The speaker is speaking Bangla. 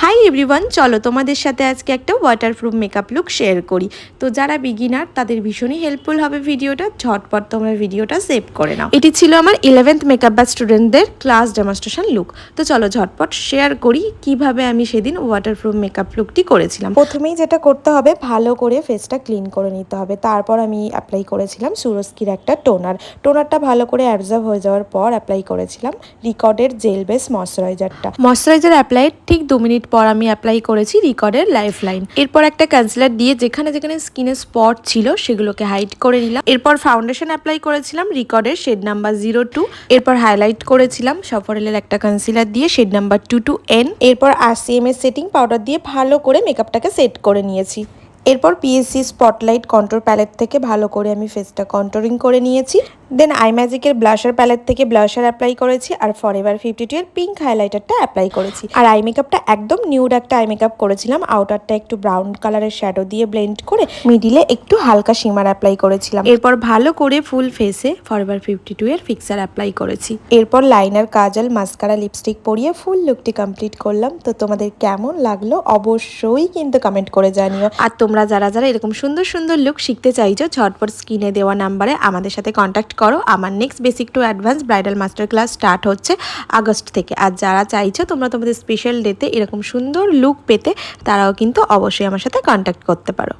হাই এভরিওয়ান, চলো তোমাদের সাথে আজকে একটা ওয়াটারপ্রুফ মেকআপ লুক শেয়ার করি। তো যারা বিগিনার তাদের ভীষণই হেল্পফুল হবে ভিডিওটা। ঝটপট তোমরা ভিডিওটা সেভ করে নাও। এটি ছিল আমার 11th মেকআপ ব্যাচ স্টুডেন্টদের ক্লাস ডেমনস্ট্রেশন লুক। তো চলো ঝটপট শেয়ার করি কিভাবে আমি সেদিন ওয়াটারপ্রুফ মেকআপ লুকটি করেছিলাম। প্রথমেই যেটা করতে হবে, ভালো করে ফেসটা ক্লিন করে নিতে হবে। তারপর আমি অ্যাপ্লাই করেছিলাম সুরস্কির একটা টোনারটা ভালো করে অ্যাবজর্ব হয়ে যাওয়ার পর অ্যাপ্লাই করেছিলাম রিকর্ডের জেল বেস ময়শ্চারাইজার অ্যাপ্লাই ঠিক 2 মিনিট পর আমি অ্যাপ্লাই করেছি রিকর্ডের লাইফ লাইন। এরপর একটা কনসিলার দিয়ে যেখানে যেখানে স্কিনে স্পট ছিল সেগুলোকে হাইড করে নিলাম। এরপর ফাউন্ডেশন অ্যাপ্লাই করেছিলাম রিকর্ডের শেড নাম্বার 02। এরপর হাইলাইট করেছিলাম সফরেলের একটা কনসিলার দিয়ে শেড নাম্বার 22N। এরপর RCM এর সেটিং পাউডার দিয়ে ভালো করে মেকআপটাকে সেট করে নিয়েছি। এরপর পিএসসি স্পটলাইট কন্ট্রোর প্যালেট থেকে ভালো করে আমি ফেসটা কন্ট্রোরিং করে নিয়েছি। দেন আই ম্যাজিকের ব্লাশার প্যালেট থেকে ব্লাশার অ্যাপ্লাই করেছি আর ফরএভার 52 এর পিঙ্ক হাইলাইটারটা অ্যাপ্লাই করেছি। আর আই মেকআপটা একদম নিউড একটা আই মেকআপ করেছিলাম। আউটারটা একটু ব্রাউন কালারের শ্যাডো দিয়ে ব্লেন্ড করে মিডিলে একটু হালকা শিমার অ্যাপ্লাই করেছিলাম। এরপর ভালো করে ফুল ফেসে ফরএভার 52 এর ফিক্সার অ্যাপ্লাই করেছি। এরপর লাইনার, কাজল, মাস্কারা, লিপস্টিক পরিয়ে ফুল লুকটি কমপ্লিট করলাম। তো তোমাদের কেমন লাগলো অবশ্যই কিন্তু কমেন্ট করে জানিও। আর তোমরা যারা যারা এরকম সুন্দর সুন্দর লুক শিখতে চাইছো, ঝটপট স্ক্রিনে দেওয়া নাম্বারে আমাদের সাথে কন্ট্যাক্ট করো। আমার next basic to advance bridal master class start হচ্ছে আগস্ট থেকে। আর যারা চাইছো তোমরা তোমাদের স্পেশাল ডেতে এরকম সুন্দর লুক পেতে, তারাও কিন্তু অবশ্যই আমার সাথে কন্ট্যাক্ট করতে পারো।